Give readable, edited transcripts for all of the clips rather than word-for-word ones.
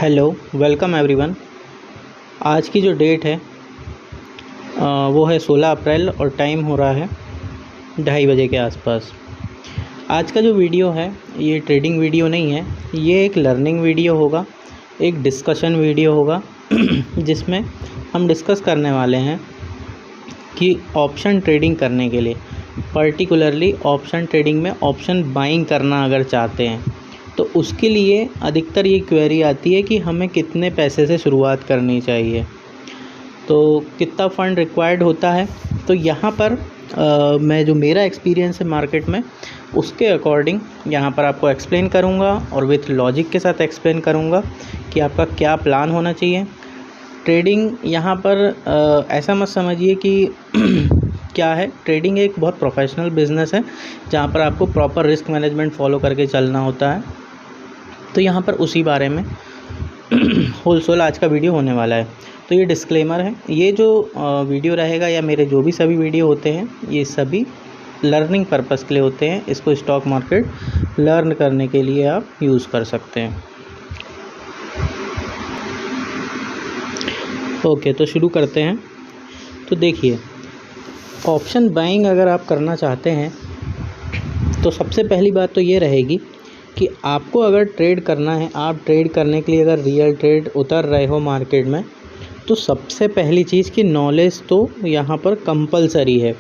Hello, welcome everyone. आज की जो डेट है वो है 16 अप्रैल और टाइम हो रहा है 2:30 बजे के आसपास। आज का जो वीडियो है ये ट्रेडिंग वीडियो नहीं है, ये एक लर्निंग वीडियो होगा, एक डिस्कशन वीडियो होगा जिसमें हम डिस्कस करने वाले हैं कि ऑप्शन ट्रेडिंग करने के लिए, पर्टिकुलरली ऑप्शन ट्रेडिंग में ऑप्शन बाइंग करना अगर चाहते हैं तो उसके लिए अधिकतर ये क्वेरी आती है कि हमें कितने पैसे से शुरुआत करनी चाहिए, तो कितना फ़ंड रिक्वायर्ड होता है। तो यहाँ पर मैं जो मेरा एक्सपीरियंस है मार्केट में उसके अकॉर्डिंग यहाँ पर आपको एक्सप्लेन करूँगा और विथ लॉजिक के साथ एक्सप्लेन करूँगा कि आपका क्या प्लान होना चाहिए। ट्रेडिंग यहाँ पर ऐसा मत समझिए कि क्या है, ट्रेडिंग एक बहुत प्रोफेशनल बिज़नेस है जहाँ पर आपको प्रॉपर रिस्क मैनेजमेंट फॉलो करके चलना होता है। तो यहाँ पर उसी बारे में होलसेल आज का वीडियो होने वाला है। तो ये डिस्क्लेमर है, ये जो वीडियो रहेगा या मेरे जो भी सभी वीडियो होते हैं ये सभी लर्निंग पर्पस के लिए होते हैं। इसको स्टॉक मार्केट लर्न करने के लिए आप यूज़ कर सकते हैं। ओके, तो शुरू करते हैं। तो देखिए, ऑप्शन बाइंग अगर आप करना चाहते हैं तो सबसे पहली बात तो ये रहेगी कि आपको अगर ट्रेड करना है, आप ट्रेड करने के लिए अगर रियल ट्रेड उतर रहे हो मार्केट में, तो सबसे पहली चीज़ की नॉलेज तो यहाँ पर कंपलसरी है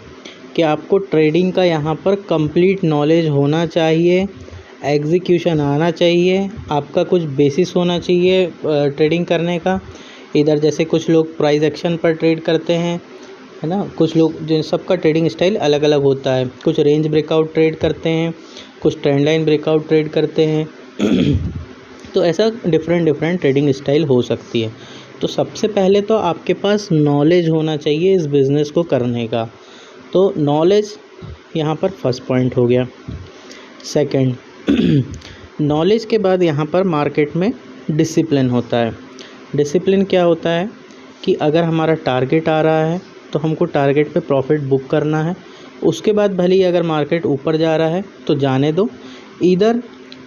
कि आपको ट्रेडिंग का यहाँ पर कंप्लीट नॉलेज होना चाहिए, एग्जीक्यूशन आना चाहिए, आपका कुछ बेसिस होना चाहिए ट्रेडिंग करने का। इधर जैसे कुछ लोग प्राइस एक्शन पर ट्रेड करते हैं, है ना, कुछ लोग जो सबका ट्रेडिंग स्टाइल अलग अलग होता है, कुछ रेंज ब्रेकआउट ट्रेड करते हैं, कुछ ट्रेंड लाइन ब्रेकआउट ट्रेड करते हैं तो ऐसा डिफरेंट ट्रेडिंग स्टाइल हो सकती है। तो सबसे पहले तो आपके पास नॉलेज होना चाहिए इस बिज़नेस को करने का। तो नॉलेज यहाँ पर फर्स्ट पॉइंट हो गया। सेकंड, नॉलेज के बाद यहाँ पर मार्केट में डिसिप्लिन होता है। डिसिप्लिन क्या होता है कि अगर हमारा टारगेट आ रहा है तो हमको टारगेट पे प्रॉफिट बुक करना है। उसके बाद भले ही अगर मार्केट ऊपर जा रहा है तो जाने दो, इधर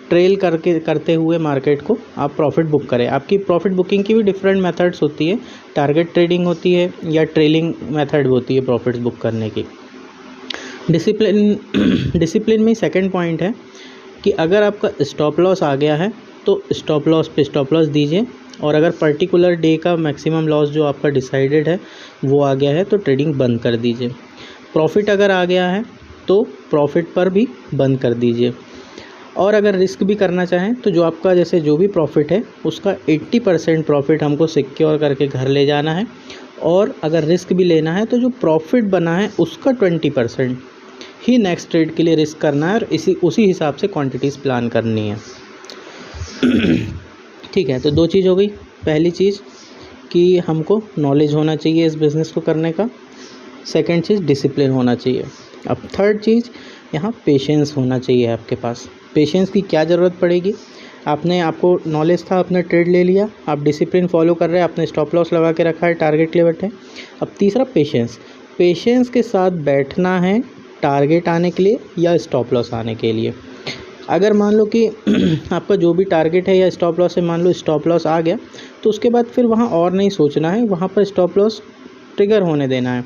ट्रेल करते हुए मार्केट को आप प्रॉफिट बुक करें। आपकी प्रॉफिट बुकिंग की भी डिफरेंट मेथड्स होती है, टारगेट ट्रेडिंग होती है या ट्रेलिंग मेथड होती है प्रॉफिट बुक करने की। डिसिप्लिन में सेकंड पॉइंट है कि अगर आपका स्टॉप लॉस आ गया है तो स्टॉप लॉस पे स्टॉप लॉस दीजिए, और अगर पर्टिकुलर डे का मैक्सिमम लॉस जो आपका डिसाइडेड है वो आ गया है तो ट्रेडिंग बंद कर दीजिए। प्रॉफिट अगर आ गया है तो प्रॉफिट पर भी बंद कर दीजिए। और अगर रिस्क भी करना चाहें तो जो आपका जैसे जो भी प्रॉफिट है उसका 80% प्रॉफिट हमको सिक्योर करके घर ले जाना है, और अगर रिस्क भी लेना है तो जो प्रॉफिट बना है उसका 20% ही नेक्स्ट ट्रेड के लिए रिस्क करना है, और उसी हिसाब से क्वांटिटीज़ प्लान करनी है। ठीक है, तो दो चीज़ हो गई। पहली चीज़ कि हमको नॉलेज होना चाहिए इस बिज़नेस को करने का, सेकंड चीज़ डिसिप्लिन होना चाहिए। अब थर्ड चीज़ यहाँ पेशेंस होना चाहिए आपके पास। पेशेंस की क्या ज़रूरत पड़ेगी, आपको नॉलेज था, आपने ट्रेड ले लिया, आप डिसिप्लिन फॉलो कर रहे हैं, आपने स्टॉप लॉस लगा के रखा है, टारगेट के लिए बैठे। अब तीसरा पेशेंस के साथ बैठना है टारगेट आने के लिए या स्टॉप लॉस आने के लिए। अगर मान लो कि आपका जो भी टारगेट है या स्टॉप लॉस है, मान लो स्टॉप लॉस आ गया तो उसके बाद फिर वहाँ और नहीं सोचना है, वहाँ पर स्टॉप लॉस ट्रिगर होने देना है।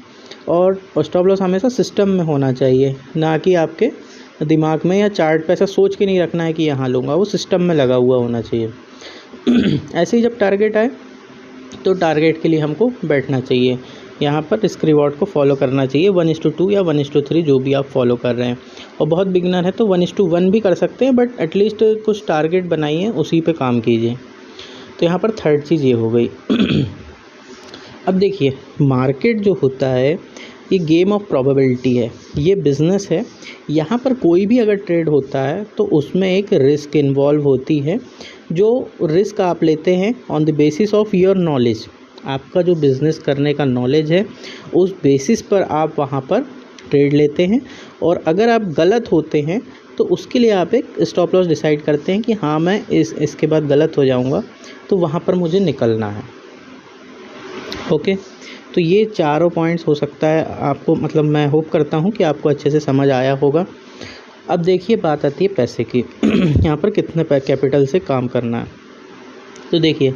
और स्टॉप लॉस हमेशा सिस्टम में होना चाहिए, ना कि आपके दिमाग में या चार्ट पे ऐसा सोच के नहीं रखना है कि यहाँ लूँगा, वो सिस्टम में लगा हुआ होना चाहिए। ऐसे ही जब टारगेट आए तो टारगेट के लिए हमको बैठना चाहिए, यहाँ पर रिस्क रिवॉर्ड को फॉलो करना चाहिए 1:2 या 1:3 जो भी आप फॉलो कर रहे हैं। और बहुत बिगनर है तो 1:1 भी कर सकते हैं, बट एटलीस्ट कुछ टारगेट बनाइए, उसी पे काम कीजिए। तो यहाँ पर थर्ड चीज़ ये हो गई। अब देखिए, मार्केट जो होता है ये गेम ऑफ प्रोबेबिलिटी है, ये बिज़नेस है। यहाँ पर कोई भी अगर ट्रेड होता है तो उसमें एक रिस्क इन्वॉल्व होती है, जो रिस्क आप लेते हैं on the basis of your knowledge. आपका जो बिज़नेस करने का नॉलेज है उस बेसिस पर आप वहाँ पर ट्रेड लेते हैं, और अगर आप गलत होते हैं तो उसके लिए आप एक स्टॉप लॉस डिसाइड करते हैं कि हाँ मैं इसके बाद गलत हो जाऊँगा तो वहाँ पर मुझे निकलना है। ओके, तो ये चारों पॉइंट्स हो सकता है आपको, मतलब मैं होप करता हूँ कि आपको अच्छे से समझ आया होगा। अब देखिए, बात आती है पैसे की। यहाँ पर कितने कैपिटल से काम करना है। तो देखिए,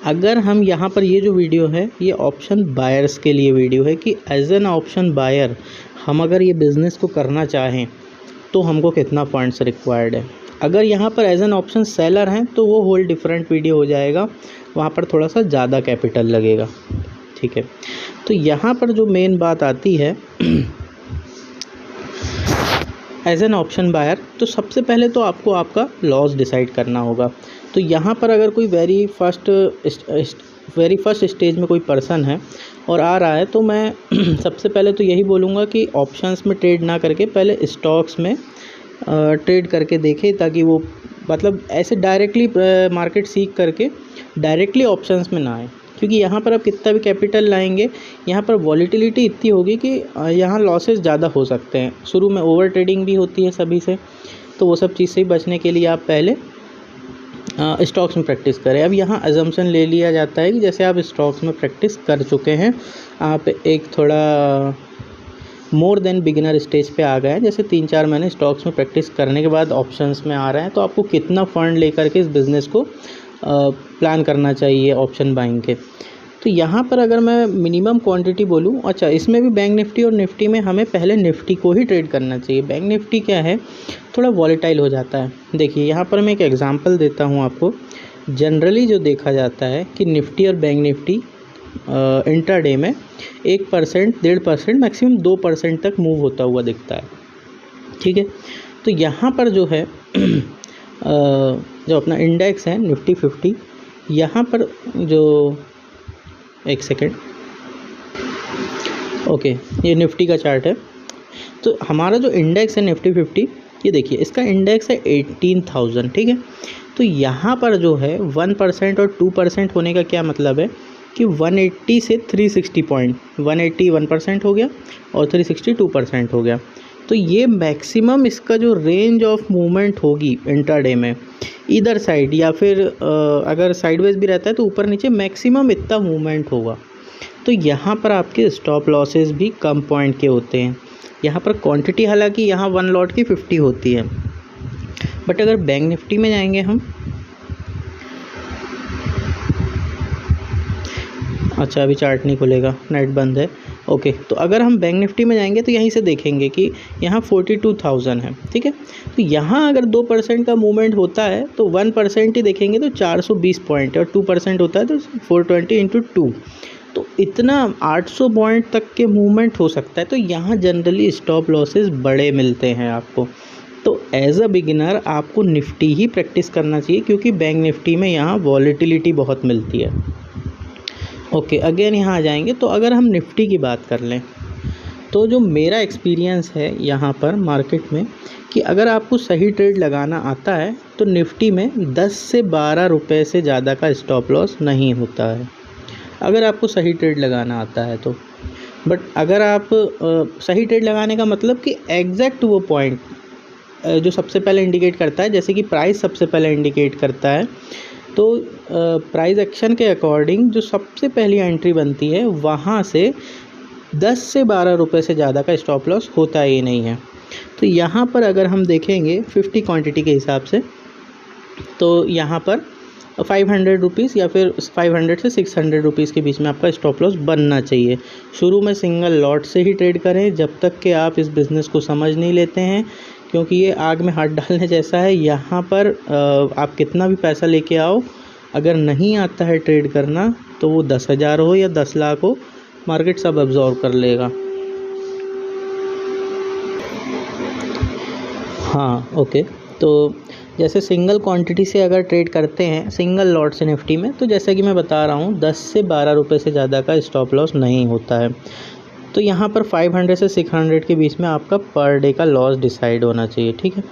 अगर हम यहाँ पर ये जो वीडियो है ये ऑप्शन बायर्स के लिए वीडियो है कि एज एन ऑप्शन बायर हम अगर ये बिज़नेस को करना चाहें तो हमको कितना फंड्स रिक्वायर्ड है। अगर यहाँ पर एज एन ऑप्शन सेलर हैं तो वो होल डिफरेंट वीडियो हो जाएगा, वहाँ पर थोड़ा सा ज़्यादा कैपिटल लगेगा, ठीक है। तो यहाँ पर जो मेन बात आती है एज एन ऑप्शन बायर, तो सबसे पहले तो आपको आपका लॉस डिसाइड करना होगा। तो यहाँ पर अगर कोई वेरी फर्स्ट स्टेज में कोई पर्सन है और आ रहा है, तो मैं सबसे पहले तो यही बोलूँगा कि ऑप्शंस में ट्रेड ना करके पहले स्टॉक्स में ट्रेड करके देखे, ताकि वो मतलब ऐसे डायरेक्टली मार्केट सीख करके डायरेक्टली ऑप्शंस में ना आए, क्योंकि यहाँ पर आप कितना भी कैपिटल लाएंगे यहाँ पर वॉलीटिलिटी इतनी होगी कि यहाँ लॉसेस ज़्यादा हो सकते हैं। शुरू में ओवर ट्रेडिंग भी होती है सभी से, तो वो सब चीज़ से बचने के लिए आप पहले स्टॉक्स में प्रैक्टिस करें। अब यहाँ अजम्पशन ले लिया जाता है कि जैसे आप स्टॉक्स में प्रैक्टिस कर चुके हैं, आप एक थोड़ा मोर देन बिगिनर स्टेज पे आ गए हैं, जैसे 3-4 महीने स्टॉक्स में प्रैक्टिस करने के बाद ऑप्शंस में आ रहे हैं, तो आपको कितना फ़ंड लेकर के इस बिज़नेस को प्लान करना चाहिए ऑप्शन बाइंग के। तो यहाँ पर अगर मैं मिनिमम क्वांटिटी बोलूँ, अच्छा इसमें भी बैंक निफ्टी और निफ्टी में हमें पहले निफ्टी को ही ट्रेड करना चाहिए। बैंक निफ्टी क्या है, थोड़ा वॉलेटाइल हो जाता है। देखिए यहाँ पर मैं एक एग्जांपल देता हूँ आपको। जनरली जो देखा जाता है कि निफ्टी और बैंक निफ्टी इंट्राडे में 1%, 1.5%, मैक्सिमम 2% तक मूव होता हुआ दिखता है, ठीक है। तो यहाँ पर जो है जो अपना इंडेक्स है निफ्टी 50, यहाँ पर जो एक सेकेंड, ओके, ये निफ्टी का चार्ट है। तो हमारा जो इंडेक्स है निफ्टी 50, ये देखिए इसका इंडेक्स है 18,000, ठीक है। तो यहाँ पर जो है 1% और 2% होने का क्या मतलब है कि 180 से 360 पॉइंट, 180 1% हो गया और 360 2% हो गया। तो ये मैक्सिमम इसका जो रेंज ऑफ मूवमेंट होगी इंट्राडे में, इधर साइड या फिर अगर साइडवेज भी रहता है तो ऊपर नीचे मैक्सिमम इतना मूवमेंट होगा। तो यहाँ पर आपके स्टॉप लॉसेस भी कम पॉइंट के होते हैं। यहाँ पर क्वांटिटी हालांकि यहाँ 1 लॉट की 50 होती है, बट अगर बैंक निफ्टी में जाएंगे हम, अच्छा अभी चार्ट नहीं खुलेगा, नेट बंद है, ओके। तो अगर हम बैंक निफ्टी में जाएंगे तो यहीं से देखेंगे कि यहाँ 42,000 है, ठीक है। तो यहाँ अगर 2% का मूवमेंट होता है तो 1% ही देखेंगे तो 420 पॉइंट, और 2% होता है तो 420 × 2, तो इतना 800 पॉइंट तक के मूवमेंट हो सकता है। तो यहाँ जनरली स्टॉप लॉसेस बड़े मिलते हैं आपको। तो एज अ बिगिनर आपको निफ्टी ही प्रैक्टिस करना चाहिए, क्योंकि बैंक निफ्टी में यहाँ वॉलीटिलिटी बहुत मिलती है। ओके, अगेन यहाँ आ जाएंगे। तो अगर हम निफ्टी की बात कर लें तो जो मेरा एक्सपीरियंस है यहाँ पर मार्केट में, कि अगर आपको सही ट्रेड लगाना आता है तो निफ्टी में 10 से 12 रुपये से ज़्यादा का स्टॉप लॉस नहीं होता है, अगर आपको सही ट्रेड लगाना आता है तो। बट अगर आप सही ट्रेड लगाने का मतलब कि एग्जैक्ट वो पॉइंट जो सबसे पहले इंडिकेट करता है, जैसे कि प्राइस सबसे पहले इंडिकेट करता है, तो प्राइस एक्शन के अकॉर्डिंग जो सबसे पहली एंट्री बनती है वहाँ से 10 से 12 रुपये से ज़्यादा का स्टॉप लॉस होता ही नहीं है। तो यहाँ पर अगर हम देखेंगे 50 क्वांटिटी के हिसाब से, तो यहाँ पर 500 रुपीज़ या फिर 500 से 600 रुपीज़ के बीच में आपका स्टॉप लॉस बनना चाहिए। शुरू में सिंगल लॉट से ही ट्रेड करें जब तक कि आप इस बिज़नेस को समझ नहीं लेते हैं, क्योंकि ये आग में हाथ डालने जैसा है। यहाँ पर आप कितना भी पैसा लेके आओ, अगर नहीं आता है ट्रेड करना तो वो 10,000 हो या 10 लाख हो, मार्केट सब अब्जॉर्व कर लेगा। हाँ, ओके। तो जैसे सिंगल क्वांटिटी से अगर ट्रेड करते हैं सिंगल लॉट से निफ्टी में, तो जैसा कि मैं बता रहा हूँ 10 से 12 रुपये से ज़्यादा का स्टॉप लॉस नहीं होता है। तो यहाँ पर 500 से 600 के बीच में आपका पर डे का लॉस डिसाइड होना चाहिए, ठीक है।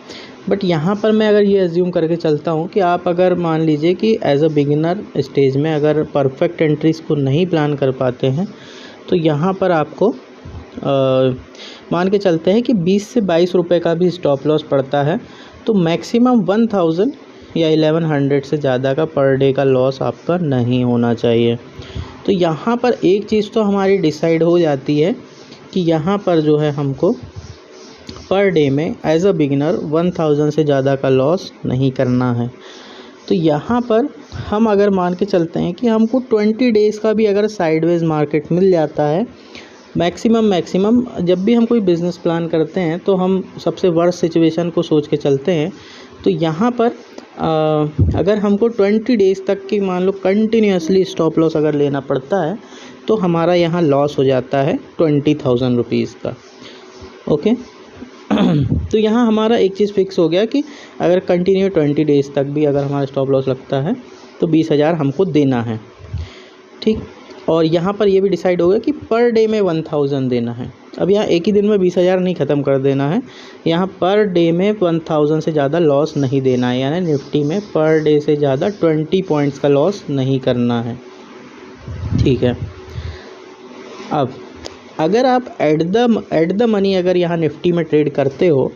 बट यहाँ पर मैं अगर ये एज्यूम करके चलता हूँ कि आप अगर मान लीजिए कि एज अ बिगिनर स्टेज में अगर परफेक्ट एंट्रीज को नहीं प्लान कर पाते हैं, तो यहाँ पर आपको मान के चलते हैं कि 20 से 22 रुपये का भी स्टॉप लॉस पड़ता है, तो मैक्सिमम 1000 या 1100 से ज़्यादा का पर डे का लॉस आपका नहीं होना चाहिए। तो यहाँ पर एक चीज़ तो हमारी डिसाइड हो जाती है कि यहाँ पर जो है हमको पर डे में एज अ बिगिनर 1000 से ज़्यादा का लॉस नहीं करना है। तो यहाँ पर हम अगर मान के चलते हैं कि हमको 20 डेज़ का भी अगर साइडवेज मार्केट मिल जाता है, मैक्सिमम जब भी हम कोई बिज़नेस प्लान करते हैं तो हम सबसे वर्स्ट सिचुएशन को सोच के चलते हैं। तो यहाँ पर अगर हमको 20 डेज़ तक की मान लो कंटिन्यूसली स्टॉप लॉस अगर लेना पड़ता है तो हमारा यहाँ लॉस हो जाता है 20,000 रुपीज़ का। ओके तो यहाँ हमारा एक चीज़ फिक्स हो गया कि अगर कंटिन्यू 20 डेज़ तक भी अगर हमारा स्टॉप लॉस लगता है तो 20,000 हमको देना है, ठीक। और यहाँ पर ये भी डिसाइड हो गया कि पर डे में 1,000 देना है। अब यहाँ एक ही दिन में 20,000 नहीं ख़त्म कर देना है, यहाँ पर डे में 1,000 से ज़्यादा लॉस नहीं देना है, यानी निफ्टी में पर डे से ज़्यादा 20 पॉइंट्स का लॉस नहीं करना है, ठीक है। अब अगर आप एट द मनी अगर यहाँ निफ्टी में ट्रेड करते हो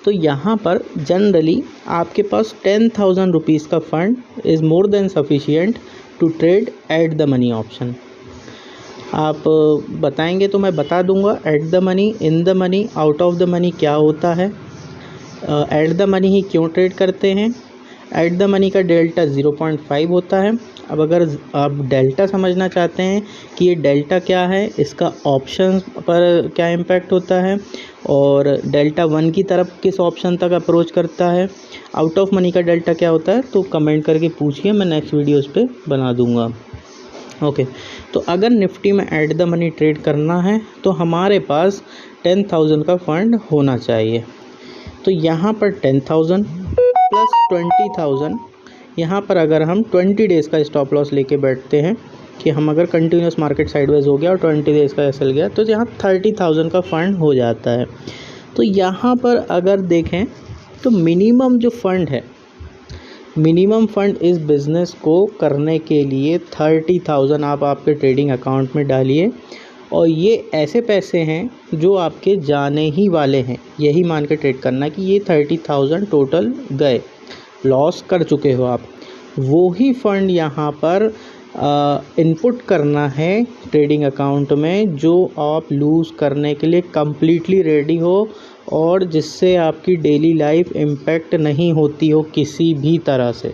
तो यहाँ पर जनरली आपके पास 10,000 रुपीज़ का fund is more than sufficient to trade at the money option. आप बताएंगे तो मैं बता दूंगा at the money, in the money, out of the money क्या होता है, एट द मनी ही क्यों ट्रेड करते हैं। एट द मनी का डेल्टा 0.5 होता है। अब अगर आप डेल्टा समझना चाहते हैं कि ये डेल्टा क्या है, इसका ऑप्शन पर क्या इम्पैक्ट होता है और डेल्टा 1 की तरफ किस ऑप्शन तक अप्रोच करता है, आउट ऑफ मनी का डेल्टा क्या होता है, तो कमेंट करके पूछिए, मैं नेक्स्ट वीडियोस पे बना दूंगा। ओके तो अगर निफ्टी में एट द मनी ट्रेड करना है तो हमारे पास 10,000 का फंड होना चाहिए। तो यहाँ पर 10,000 प्लस 20,000, यहाँ पर अगर हम 20 डेज़ का स्टॉप लॉस लेके बैठते हैं कि हम अगर कंटिन्यूस मार्केट साइडवेज हो गया और 20 डेज़ का एसएल गया तो यहाँ 30,000 का फंड हो जाता है। तो यहाँ पर अगर देखें तो मिनिमम जो फंड है, मिनिमम फंड इस बिज़नेस को करने के लिए 30,000 आप आपके ट्रेडिंग अकाउंट में डालिए और ये ऐसे पैसे हैं जो आपके जाने ही वाले हैं, यही मान के ट्रेड करना कि ये 30,000 टोटल गए, लॉस कर चुके हो आप, वो ही फंड यहाँ पर इनपुट करना है ट्रेडिंग अकाउंट में जो आप लूज़ करने के लिए कम्प्लीटली रेडी हो और जिससे आपकी डेली लाइफ इम्पैक्ट नहीं होती हो किसी भी तरह से,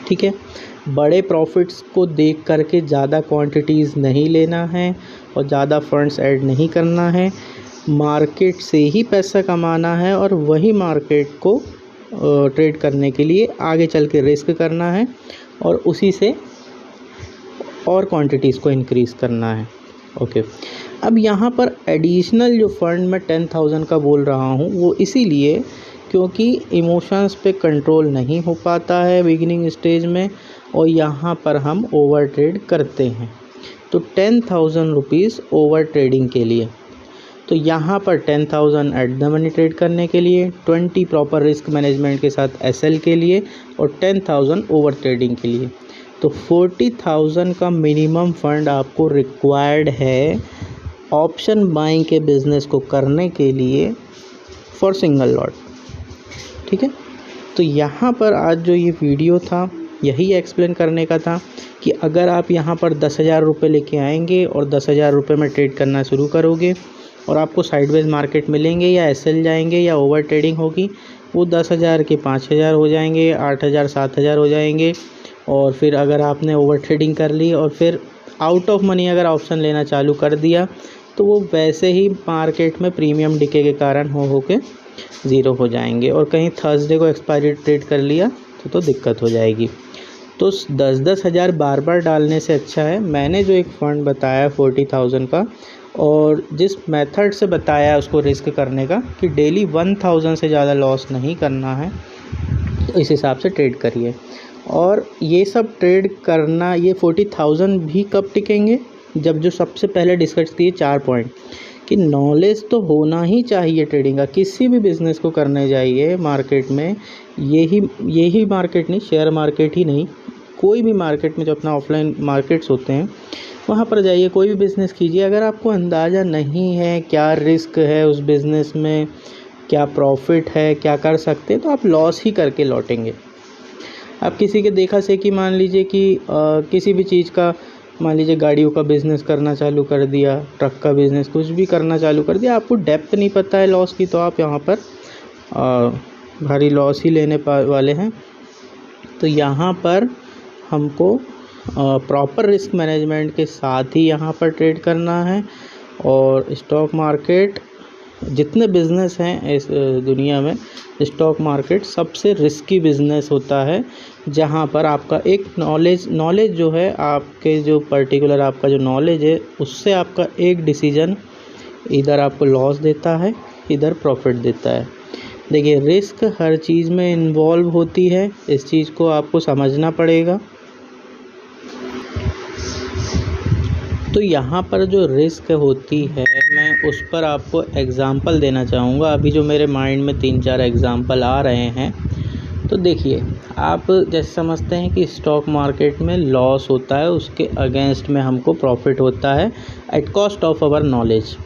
ठीक है। बड़े प्रॉफिट्स को देख करके ज़्यादा क्वांटिटीज़ नहीं लेना है और ज़्यादा फंड्स ऐड नहीं करना है, मार्केट से ही पैसा कमाना है और वही मार्केट को ट्रेड करने के लिए आगे चल के रिस्क करना है और उसी से और क्वांटिटीज़ को इंक्रीज़ करना है। ओके अब यहाँ पर एडिशनल जो फंड मैं 10,000 का बोल रहा हूँ वो इसीलिए क्योंकि इमोशंस पे कंट्रोल नहीं हो पाता है बिगिनिंग स्टेज में और यहाँ पर हम ओवर ट्रेड करते हैं। तो 10,000 रुपीज़ ओवर ट्रेडिंग के लिए, तो यहाँ पर 10,000 एट द मनी ट्रेड करने के लिए, 20 प्रॉपर रिस्क मैनेजमेंट के साथ एसएल के लिए और 10,000 ओवर ट्रेडिंग के लिए। तो 40,000 का मिनिमम फंड आपको रिक्वायर्ड है ऑप्शन बाइंग के बिज़नेस को करने के लिए फॉर सिंगल लॉट, ठीक है। तो यहाँ पर आज जो ये वीडियो था यही एक्सप्लेन करने का था कि अगर आप यहाँ पर 10,000 रुपये लेके आएंगे और 10,000 रुपये में ट्रेड करना शुरू करोगे और आपको साइडवेज मार्केट मिलेंगे या एसएल जाएंगे या ओवर ट्रेडिंग होगी, वो 10,000 के 5,000 हो जाएंगे, 8,000 7,000 हो जाएंगे। और फिर अगर आपने ओवर ट्रेडिंग कर ली और फिर आउट ऑफ मनी अगर ऑप्शन लेना चालू कर दिया तो वो वैसे ही मार्केट में प्रीमियम डिके के कारण हो के ज़ीरो हो जाएंगे और कहीं थर्सडे को एक्सपायरी ट्रेड कर लिया तो दिक्कत हो जाएगी। तो 10-10 हज़ार बार बार डालने से अच्छा है मैंने जो एक फ़ंड बताया 40,000 का और जिस मेथड से बताया उसको रिस्क करने का कि डेली 1,000 से ज़्यादा लॉस नहीं करना है, तो इस हिसाब से ट्रेड करिए। और ये सब ट्रेड करना, ये 40,000 भी कब टिकेंगे, जब जो सबसे पहले डिस्कस किए 4 पॉइंट कि नॉलेज तो होना ही चाहिए ट्रेडिंग का। किसी भी बिज़नेस को करने जाइए मार्केट में, यही मार्केट नहीं, शेयर मार्केट ही नहीं, कोई भी मार्केट में जो अपना ऑफलाइन मार्केट्स होते हैं वहाँ पर जाइए, कोई भी बिज़नेस कीजिए, अगर आपको अंदाज़ा नहीं है क्या रिस्क है उस बिज़नेस में, क्या प्रॉफिट है, क्या कर सकते हैं, तो आप लॉस ही करके लौटेंगे। आप किसी के देखा से कि मान लीजिए कि किसी भी चीज़ का, मान लीजिए गाड़ियों का बिज़नेस करना चालू कर दिया, ट्रक का बिज़नेस, कुछ भी करना चालू कर दिया, आपको डेप्थ नहीं पता है लॉस की, तो आप यहाँ पर भारी लॉस ही लेने वाले हैं। तो यहाँ पर हमको प्रॉपर रिस्क मैनेजमेंट के साथ ही यहाँ पर ट्रेड करना है। और स्टॉक मार्केट, जितने बिज़नेस हैं इस दुनिया में, स्टॉक मार्केट सबसे रिस्की बिज़नेस होता है, जहाँ पर आपका एक नॉलेज जो है, आपके जो पर्टिकुलर आपका जो नॉलेज है, उससे आपका एक डिसीजन इधर आपको लॉस देता है, इधर प्रॉफिट देता है। देखिए, रिस्क हर चीज़ में इन्वॉल्व होती है, इस चीज़ को आपको समझना पड़ेगा। तो यहाँ पर जो रिस्क होती है, मैं उस पर आपको एग्ज़ाम्पल देना चाहूँगा। अभी जो मेरे माइंड में 3-4 एग्ज़ाम्पल आ रहे हैं। तो देखिए, आप जैसे समझते हैं कि स्टॉक मार्केट में लॉस होता है, उसके अगेंस्ट में हमको प्रॉफिट होता है at cost of our knowledge.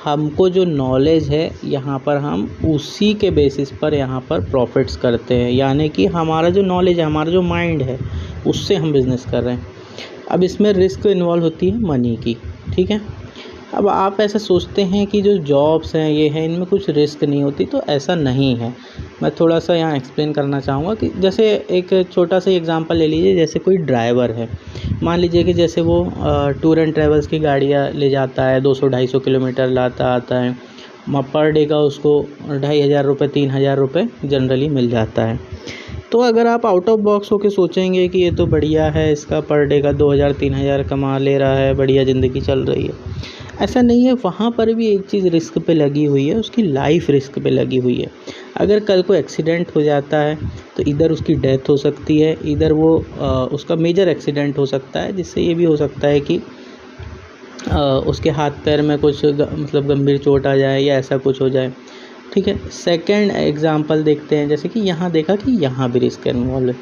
हमको जो नॉलेज है, यहाँ पर हम उसी के बेसिस पर यहाँ पर प्रॉफिट्स करते हैं, यानी कि हमारा जो नॉलेज है, हमारा जो माइंड है, उससे हम बिज़नेस कर रहे हैं। अब इसमें रिस्क इन्वॉल्व होती है मनी की, ठीक है। अब आप ऐसा सोचते हैं कि जो जॉब्स हैं, ये हैं, इनमें कुछ रिस्क नहीं होती, तो ऐसा नहीं है। मैं थोड़ा सा यहाँ एक्सप्लेन करना चाहूँगा कि जैसे एक छोटा सा एग्जांपल ले लीजिए। जैसे कोई ड्राइवर है, मान लीजिए कि जैसे वो टूर एंड ट्रैवल्स की गाड़ियाँ ले जाता है, 200-250 किलोमीटर लाता आता है, पर डे का उसको 2500 रुपये 3000 रुपये जनरली मिल जाता है। तो अगर आप आउट ऑफ बॉक्स होकर सोचेंगे कि ये तो बढ़िया है, इसका पर डे का 2000-3000 कमा ले रहा है, बढ़िया ज़िंदगी चल रही है, ऐसा नहीं है। वहाँ पर भी एक चीज़ रिस्क पे लगी हुई है, उसकी लाइफ रिस्क पे लगी हुई है। अगर कल को एक्सीडेंट हो जाता है तो इधर उसकी डेथ हो सकती है, इधर वो उसका मेजर एक्सीडेंट हो सकता है, जिससे ये भी हो सकता है कि उसके हाथ पैर में कुछ मतलब गंभीर चोट आ जाए या ऐसा कुछ हो जाए, ठीक है। सेकंड एग्जांपल देखते हैं, जैसे कि यहाँ देखा कि यहाँ भी रिस्क इन्वॉल्व है।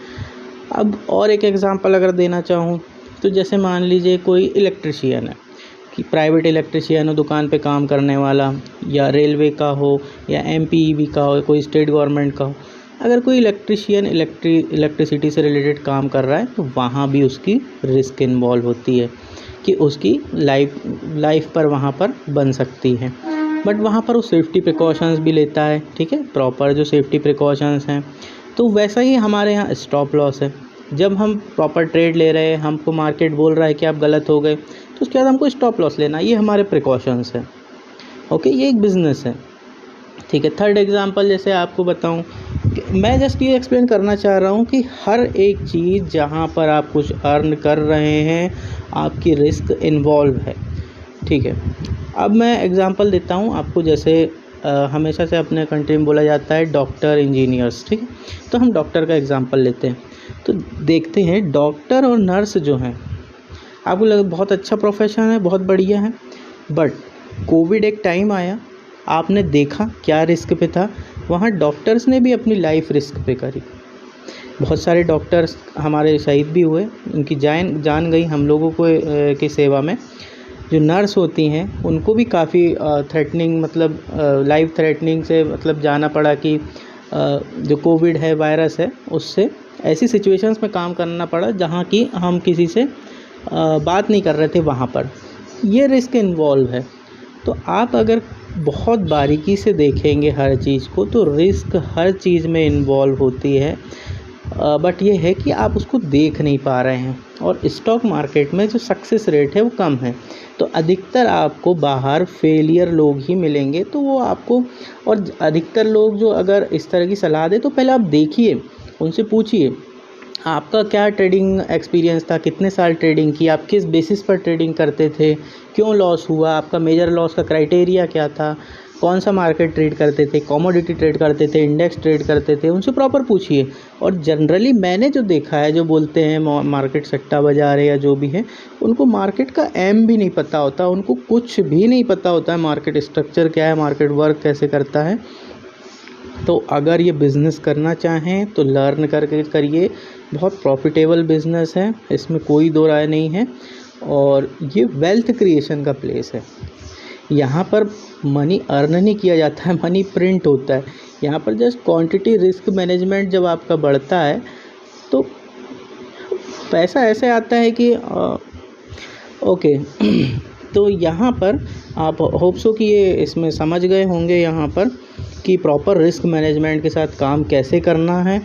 अब और एक एग्जांपल अगर देना चाहूँ तो जैसे मान लीजिए कोई इलेक्ट्रिशियन है, कि प्राइवेट इलेक्ट्रिशियन हो, दुकान पे काम करने वाला, या रेलवे का हो, या MPEB का हो, कोई स्टेट गवर्नमेंट का हो। अगर कोई इलेक्ट्रिशियन इलेक्ट्रिसिटी से रिलेटेड काम कर रहा है, तो वहाँ भी उसकी रिस्क इन्वॉल्व होती है कि उसकी लाइफ पर वहाँ पर बन सकती है। बट वहाँ पर वो सेफ्टी प्रिकॉशंस भी लेता है, ठीक है, प्रॉपर जो सेफ्टी प्रिकॉशंस हैं। तो वैसा ही हमारे यहाँ स्टॉप लॉस है। जब हम प्रॉपर ट्रेड ले रहे हैं, हमको मार्केट बोल रहा है कि आप गलत हो गए, तो उसके बाद हमको स्टॉप लॉस लेना, ये हमारे प्रिकॉशंस हैं। ओके, ये एक बिज़नेस है, ठीक है। थर्ड एग्जांपल जैसे आपको बताऊं, मैं जस्ट ये एक्सप्लेन करना चाह रहा हूं कि हर एक चीज़ जहां पर आप कुछ अर्न कर रहे हैं, आपकी रिस्क इन्वॉल्व है, ठीक है। अब मैं एग्जांपल देता हूं आपको। जैसे हमेशा से अपने कंट्री में बोला जाता है डॉक्टर, इंजीनियर्स, ठीक है। तो हम डॉक्टर का एग्जांपल लेते हैं, तो देखते हैं डॉक्टर और नर्स जो हैं, आपको लगा बहुत अच्छा प्रोफेशन है, बहुत बढ़िया है, बट कोविड एक टाइम आया, आपने देखा क्या रिस्क पे था। वहाँ डॉक्टर्स ने भी अपनी लाइफ रिस्क पे करी। बहुत सारे डॉक्टर्स हमारे शहीद भी हुए, उनकी जान गई हम लोगों को की सेवा में। जो नर्स होती हैं, उनको भी काफ़ी थ्रेटनिंग, मतलब लाइफ थ्रेटनिंग से मतलब जाना पड़ा कि जो कोविड है, वायरस है, उससे ऐसी सिचुएशंस में काम करना पड़ा जहाँ की हम किसी से बात नहीं कर रहे थे वहाँ पर। ये रिस्क इन्वॉल्व है। तो आप अगर बहुत बारीकी से देखेंगे हर चीज़ को, तो रिस्क हर चीज़ में इन्वॉल्व होती है, बट ये है कि आप उसको देख नहीं पा रहे हैं। और स्टॉक मार्केट में जो सक्सेस रेट है वो कम है, तो अधिकतर आपको बाहर फेलियर लोग ही मिलेंगे। तो वो आपको, और अधिकतर लोग जो अगर इस तरह की सलाह दे, तो पहले आप देखिए, उनसे पूछिए आपका क्या ट्रेडिंग एक्सपीरियंस था, कितने साल ट्रेडिंग की, आप किस बेसिस पर ट्रेडिंग करते थे, क्यों लॉस हुआ, आपका मेजर लॉस का क्राइटेरिया क्या था, कौन सा मार्केट ट्रेड करते थे, कमोडिटी ट्रेड करते थे, इंडेक्स ट्रेड करते थे, उनसे प्रॉपर पूछिए। और जनरली मैंने जो देखा है, जो बोलते हैं मार्केट सट्टा बाजार है या जो भी है, उनको मार्केट का एम भी नहीं पता होता, उनको कुछ भी नहीं पता होता है मार्केट स्ट्रक्चर क्या है, मार्केट वर्क कैसे करता है। तो अगर ये बिज़नेस करना चाहें तो लर्न करके करिए, बहुत प्रॉफिटेबल बिज़नेस है, इसमें कोई दो राय नहीं है। और ये वेल्थ क्रिएशन का प्लेस है। यहाँ पर मनी अर्न नहीं किया जाता है, मनी प्रिंट होता है। यहाँ पर जस्ट क्वांटिटी रिस्क मैनेजमेंट जब आपका बढ़ता है, तो पैसा ऐसे आता है कि ओके तो यहाँ पर आप होप्सो कि ये इसमें समझ गए होंगे यहाँ पर। कि प्रॉपर रिस्क मैनेजमेंट के साथ काम कैसे करना है।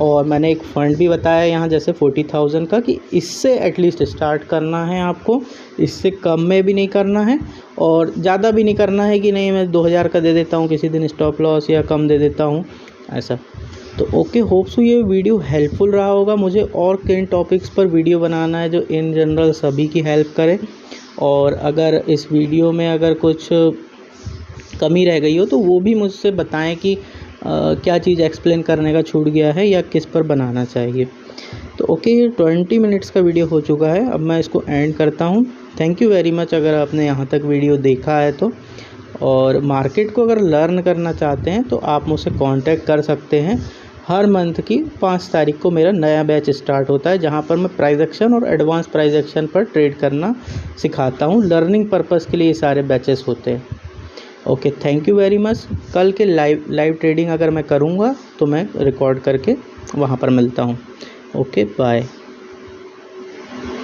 और मैंने एक फ़ंड भी बताया यहाँ जैसे 40,000 का, कि इससे एटलीस्ट स्टार्ट करना है आपको, इससे कम में भी नहीं करना है और ज़्यादा भी नहीं करना है कि नहीं मैं 2,000 का दे देता हूँ किसी दिन स्टॉप लॉस या कम दे देता हूँ ऐसा। तो ओके, होप्स ये वीडियो हेल्पफुल रहा होगा। मुझे और किन टॉपिक्स पर वीडियो बनाना है जो इन जनरल सभी की हेल्प करे, और अगर इस वीडियो में अगर कुछ कमी रह गई हो तो वो भी मुझसे बताएं कि क्या चीज़ एक्सप्लेन करने का छूट गया है या किस पर बनाना चाहिए। तो ओके, ये 20 मिनट्स का वीडियो हो चुका है, अब मैं इसको एंड करता हूँ। थैंक यू वेरी मच अगर आपने यहाँ तक वीडियो देखा है तो। और मार्केट को अगर लर्न करना चाहते हैं तो आप मुझसे कांटेक्ट कर सकते हैं। हर मंथ की 5 तारीख को मेरा नया बैच स्टार्ट होता है जहाँ पर मैं प्राइस एक्शन और एडवांस प्राइस एक्शन पर ट्रेड करना सिखाता हूँ। लर्निंग पर्पस के लिए ये सारे बैचेस होते हैं। Okay, thank you very much. कल के लाइव ट्रेडिंग अगर मैं करूँगा तो मैं रिकॉर्ड करके वहाँ पर मिलता हूँ। Okay, bye.